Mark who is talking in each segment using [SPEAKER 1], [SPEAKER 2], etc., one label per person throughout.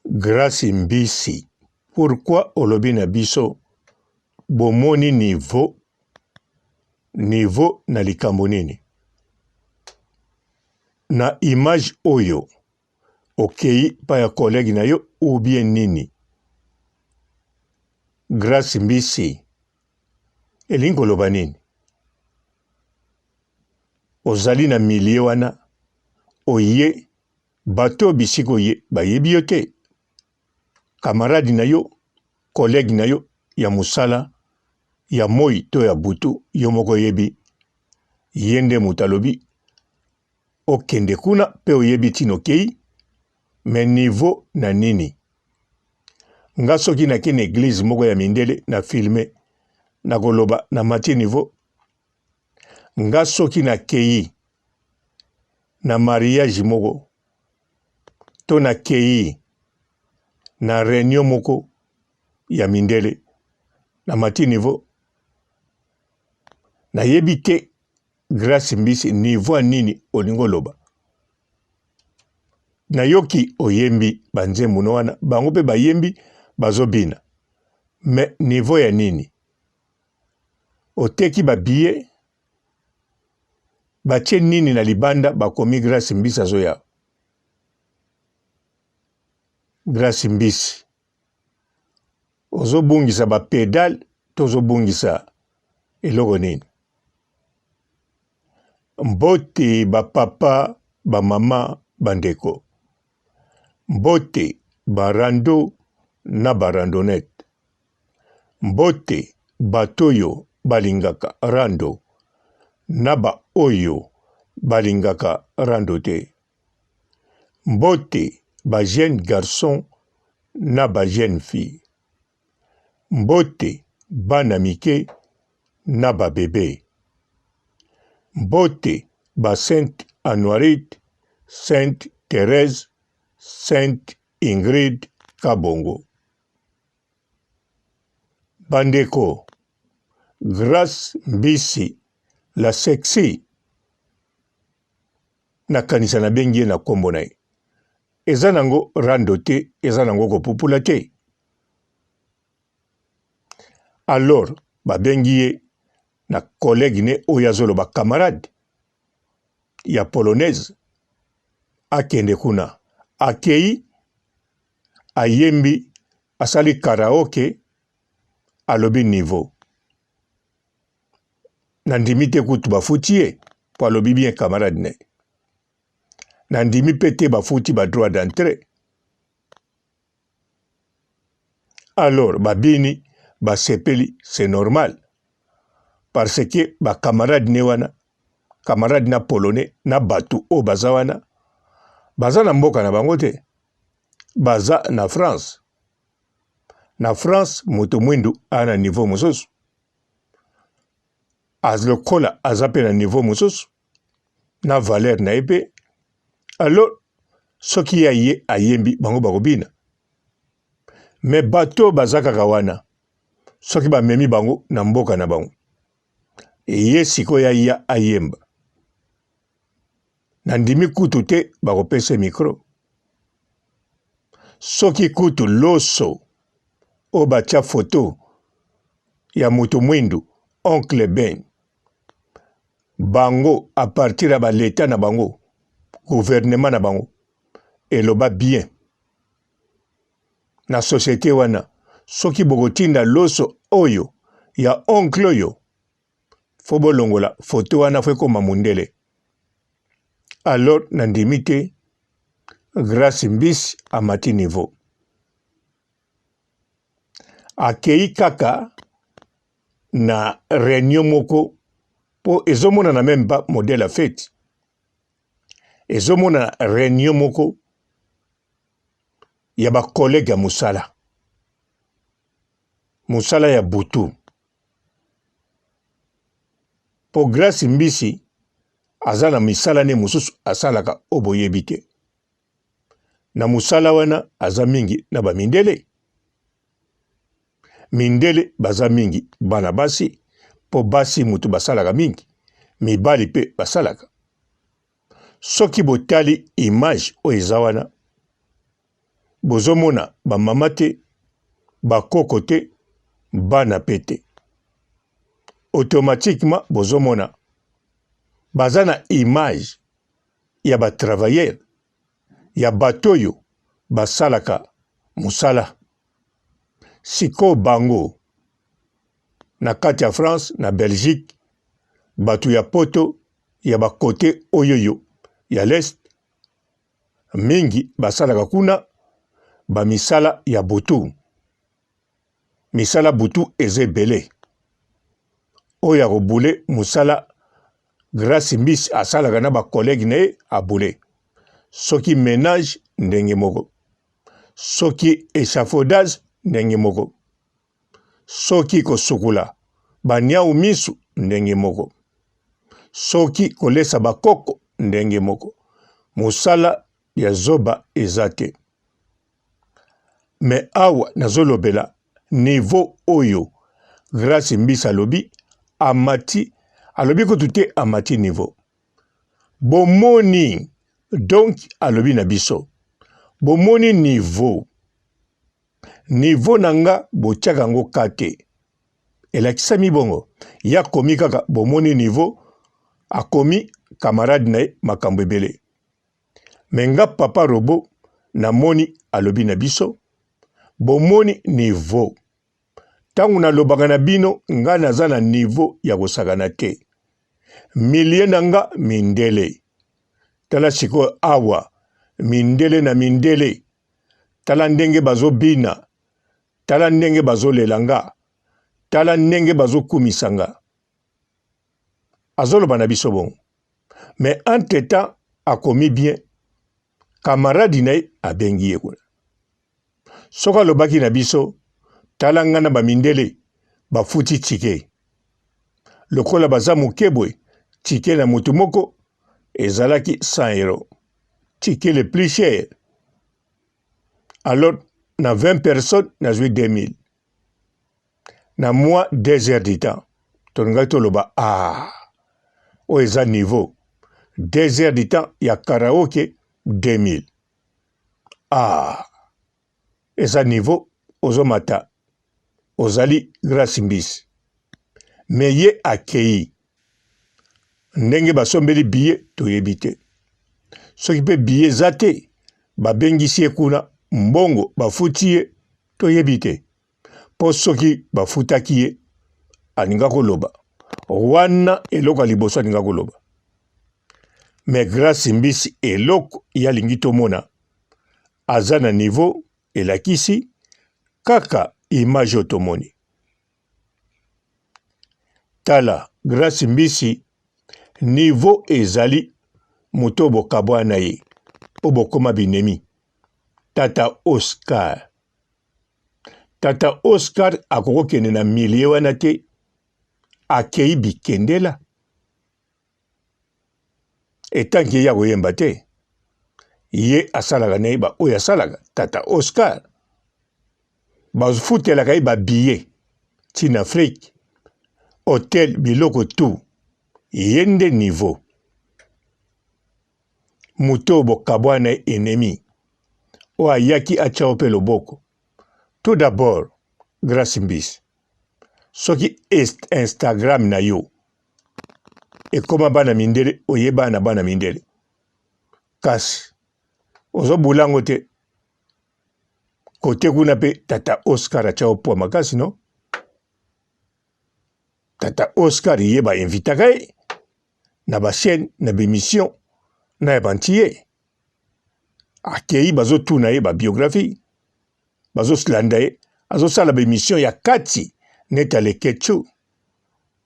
[SPEAKER 1] Grace Mbisi. Pourquoi olobi na biso bomoni niveau na likambo nini? Na image oyo okei pa ya collègue na yo ou bien nini? Grace Mbisi elingi koloba nini? Ozali na milie wana oye bato bisiko ye bayebi yo te. Camarade na yo, collègue na yo ya musala ya moi to ya butu yo moko yebi yende mutalobi okende kuna pe oyebi tino kei me niveau na nini? Nga soki na kene église moko ya mindele na filme na koloba na mati niveau. Nga soki na kei na mariage moko to na kei na réunion moko ya mindele na mati niveau. Na yebi te Grace Mbisi niveau nini olingo loba. Na yoki oyembi banzembo no wana bango pe bayembi bazobina. Me niveau ya nini? Oteki ba billet batie nini na libanda bakomi Grace Mbisi azoya. Grace Mbisi ozobungisa ba pedal to ozobungisa eloko nini? Mbote ba papa ba mama bandeko. Mbote ba rando na ba randonnette. Mbote batoyo balingaka rando na ba oyo balingaka rando te. Mbote ba jeune garçon na ba jeune fille. Mbote bana mike na ba bébé. Mbote ba Sainte Anuarite, Sainte Thérèse, Sainte Ingrid Kabongo. Bandeko, Grace Mbisi, la sexy, na kanisa na bengie na kombo na ye. Eza nango rando te, eza nango kopupula te. Alors, ba bengie na collègue ne oyazolo ba camarade ya polonaise akende kuna. Akei ayembi asali karaoke alobi niveau. Nandimi te kutu bafuti ye po alobi bien camarade ne. Nandimi pete bafuti ba droit d'entrée. Alors babini basepeli c'est normal. Parce que ba camarade ne wana, camarade na polonais na batu o baza wana, baza na mboka na bango te. Baza na France. Na France moto mwindu ana niveau mususu. Azlokola azape na niveau mususu. Na valeur na epe. Alors soki ya ye ayembi bango bakobina. Me bato baza kaka wana. Soki ba memi bango na mboka na bango. Ye siko ya ayemba. Nandimi kutu te bakopese micro. Soki kutu loso o bacha photo ya mutu mwindu oncle Ben. Bango a partir ya ba l'État na bango, gouvernement na bango, eloba bien. Na société wana, soki bokotinda loso oyo ya oncle oyo, fobo longola photo wana fwe koma mundele. Alors nandimi te Grace Mbisi amati niveau. Akei kaka na réunion moko po ezomona na même pas modèle à fête. Ezomona réunion moko ya ba collègue ya musala. Musala ya butu. Po Grace Mbisi azala misala ne mususu asalaka oboyebi te. Na musala wana aza mingi na ba mindele. Mindele baza mingi bana basi po basi mutu basalaka mingi. Mibali pe basalaka. Soki botali image o eza wana bozomona bamama te, bakoko te, bana pe te. Automatiquement bozomona baza na image ya batravailleur ya bato oyo basalaka musala. Siko bango na kati ya France, na Belgique, bato ya poto ya bakote oyoyo ya l'est mingi basalaka kuna bamisala ya butu. Misala butu eza ebele. Oyo ya kobule musala Grace Mbisi asalaka na bakolege na ye abule. Soki ménage ndenge moko, soki échafaudage ndenge moko, soki kosukula banyau misu ndenge moko, soki kolesa bakoko ndenge moko. Musala ya zoba eza te. Me awa nazolobela niveau oyo Grace Mbisi alobi amati, alobi kutu te amati niveau. Bomoni donc alobi na biso. Bomoni niveau. Niveau nanga botiaka yango kate. Elakisami bongo. Ya komi kaka bomoni niveau. Akomi camarade na ye makambo ebele. Menga papa robo na moni alobi na biso. Bomoni niveau. Tangu na lobaka na bino nga naza na niveau ya kosakana te. Milie nanga mindele. Tala siko awa. Mindele na mindele. Tala ndenge bazo bina. Tala ndenge bazo lelanga. Tala ndenge bazo kumisanga. Azolo bana biso bon. Mais entre temps akomi bien. Camarade na ye abengi ye kuna. Soka lobaki na biso. Tala ngana ba mindele. Bafuti tike. Lokola baza mukebwe. Tike na mutu moko. Ezalaki 100 euros. Tike le plus cher. Alors, na 20 personnes, na joué 2000. Na moi, 2 heures du temps. Tonga toloba, o eza niveau. 2 heures du temps, ya karaoke, 2000. Eza niveau, ozomata. Ozali Grace Mbisi. Me ye akei. Ndenge basombeli billet, toyebi te. Soki pe billet zate, babengisi ye kuna, mbongo bafuti ye, toyebi te. Po soki bafutaki ye, aninga koloba. Wana eloko liboso aninga koloba. Me Grace Mbisi eloko ya lingi tomona. Aza na niveau elakisi kaka image otomoni. Tala Grace Mbisi niveau ezali moto bokabwa na ye. Obokoma binemi. Tata Oscar. Tata Oscar akoko kende na milie wana te. Akei bikendela. Etanki ya koyemba te. Ye asalaga na ye ba oyo asalaga. Tata Oscar. Bazufutelaka ye ba billet. Tina Afrique. Hotel biloko tu. Yende niveau. Muto bokabwa na ennemi. O ayaki achaope loboko. Tout d'abord, Grace Mbisi. Soki Instagram na yo. Ekoma bana mindele, oyeba na bana mindele. Kasi. Ozo bulango te. Kote kuna pe Tata Oscar achaopo makasi no? Tata Oscar yeba invitaka ye. Na ba chaîne, na ba émission, na ebantiye. Akei bazo tuna ye ba biographie. Bazo slanda ye. Azo sala ba émission ya kati. Neta le kechu.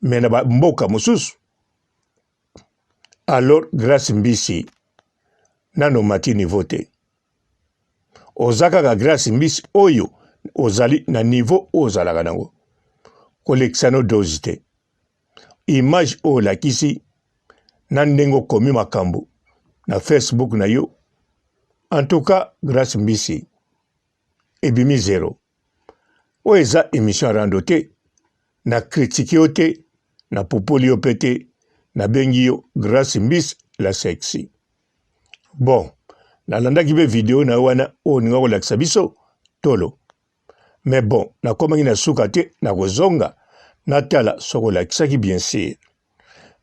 [SPEAKER 1] Mena ba mboka mususu. Alors Grace Mbisi. Nano mati niveau te. Ozaka ka Grace Mbisi oyo. Ozali na niveau ozalaka nango. Kolekisano dozi te. Image o lakisi. Nandengo komi makambo. Na Facebook na yo. En tout cas, Grace Mbisi. Ebimi zero. O eza émission rando te. Na critique yo te. Na popoli yo pete. Na bengi yo Grace Mbisi la sexy. Bon. nalandaki be video na wana o ninga kolakisa biso tolo. Mais bon, nakomaki na suka te na kozonga natala soko lakisaki bien sûr.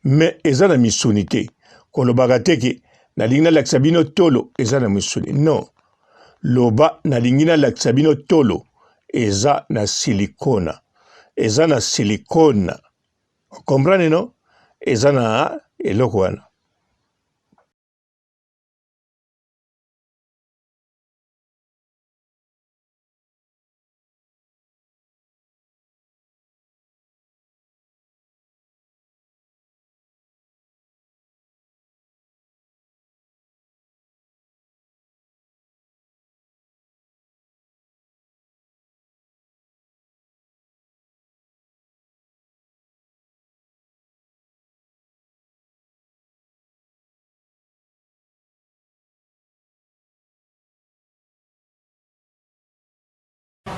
[SPEAKER 1] Mais eza na misuni te. Kolobaka teke nalingi nalakisa bino tolo eza na misuni. Non. Loba nalingi nalakisa bino tolo eza na silicona. Eza na silicona. Comprendre non? Eza na eloko wana.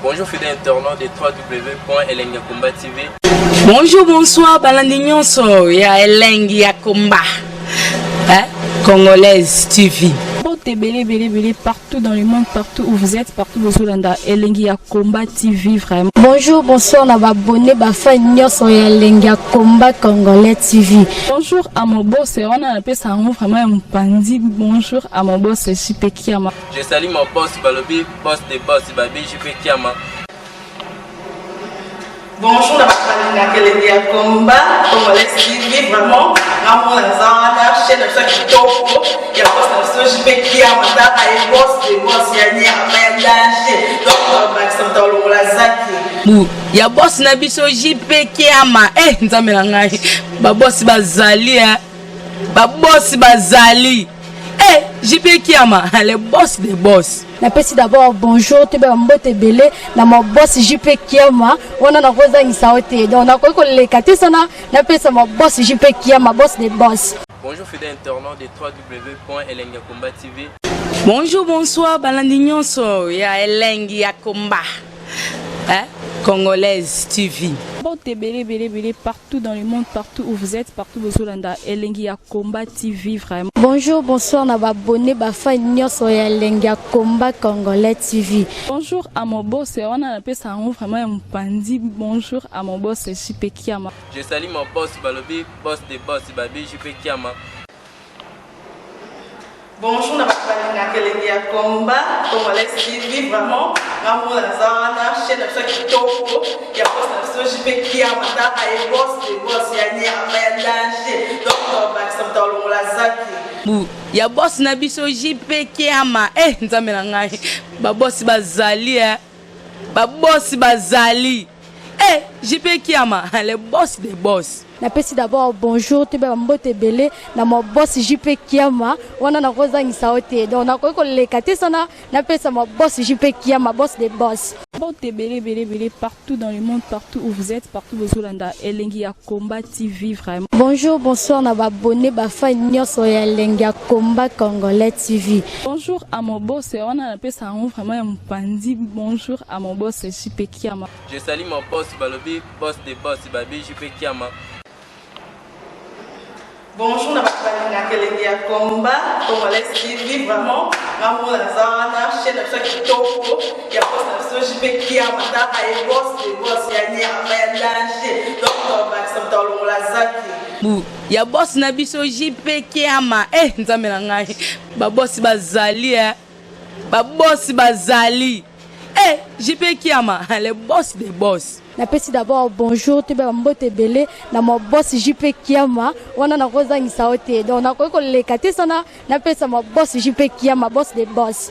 [SPEAKER 2] Bonjour fidèles internautes de www.elengiakomba TV.
[SPEAKER 3] Bonjour, bonsoir, balandi nyonso ya Elengi ya Komba, Congolaise TV.
[SPEAKER 4] Belé partout dans le monde, partout où vous êtes, partout où vous êtes, Elengi ya Komba TV vraiment.
[SPEAKER 5] Bonjour, bonsoir, on va abonner bafa nyonso ya Elengi ya Komba Congolais TV.
[SPEAKER 4] Bonjour à mon boss, on a appelé ça vraiment un pandi. Bonjour à mon boss, JP Kiama.
[SPEAKER 2] Je salue mon boss Balobi, boss des boss Babi, JP Kiama.
[SPEAKER 3] Bonjour, na Elengi ya Komba Congolais TV vraiment. Ngambo na zana chaîne de ça kitoko ya boss na JP Kiama ta ay boss des boss ya nyama ya danger. Donc ba samta longola zaki. Ya boss na biso JP Kiama nzambe na ngai ba boss bazali ba boss bazali JP Kiama le boss des boss.
[SPEAKER 5] Napesi d'abord bonjour te ba mbote belé na mo boss JP Kiama wana na koza ngisaote donc na ko leka te sana napesa mo boss JP Kiama boss des boss.
[SPEAKER 2] Bonjour fidèles internautes de www.elengiakomba TV.
[SPEAKER 3] Bonjour, bonsoir, balandi nyonso ya Elengi ya Komba, Congolaise TV.
[SPEAKER 4] Belé partout dans le monde, partout où vous êtes, partout où vous êtes, Elengi ya Komba TV vraiment.
[SPEAKER 5] Bonjour, bonsoir, on va abonner bafa nyonso ya Elengi ya Komba Congolais TV.
[SPEAKER 4] Bonjour à mon boss, on a appelé ça vraiment un pandi. Bonjour à mon boss, JP Kiama.
[SPEAKER 2] Je salue mon boss Balobi, boss des boss Babi, JP Kiama.
[SPEAKER 3] Bonjour, na Elengi ya Komba Congolais TV vraiment. Ngambo na zana chaîne de ça kitoko ya boss na JP Kiama ta ay boss des boss ya nyama ya danger. Donc ba samta longola zaki. Ya boss na biso JP Kiama nzambe na ngai ba boss bazali ba boss bazali JP Kiama le boss des boss.
[SPEAKER 5] Napesi d'abord bonjour te ba mbote belé na mo boss JP Kiama wana na koza ngisaote donc na ko leka te sana napesa mo boss JP Kiama boss des boss.
[SPEAKER 4] Belé partout dans le monde, partout où vous êtes, partout où vous êtes, Elengi ya Komba TV vraiment.
[SPEAKER 5] Bonjour, bonsoir, on va abonner bafa nyonso ya Elengi ya Komba Congolais TV.
[SPEAKER 4] Bonjour à mon boss, on a appelé ça vraiment un pandi. Bonjour à mon boss, JP Kiama.
[SPEAKER 2] Je salue mon boss Balobi, boss des boss Babi, JP Kiama.
[SPEAKER 3] Bonjour, na Elengi ya Komba Congolais TV vraiment. Ngambo na zana chaîne de ça kitoko ya boss na JP Kiama ta ay boss des boss ya nyama ya danger. Donc ba samta longola zaki. Ya boss na biso JP Kiama nzambe na ngai ba boss bazali ba boss bazali JP Kiama le boss des boss.
[SPEAKER 5] Napesi d'abord bonjour te ba mbote belé na mo boss JP Kiama wana na koza ngisaote donc na ko leka te sana napesa mo boss JP Kiama boss des boss.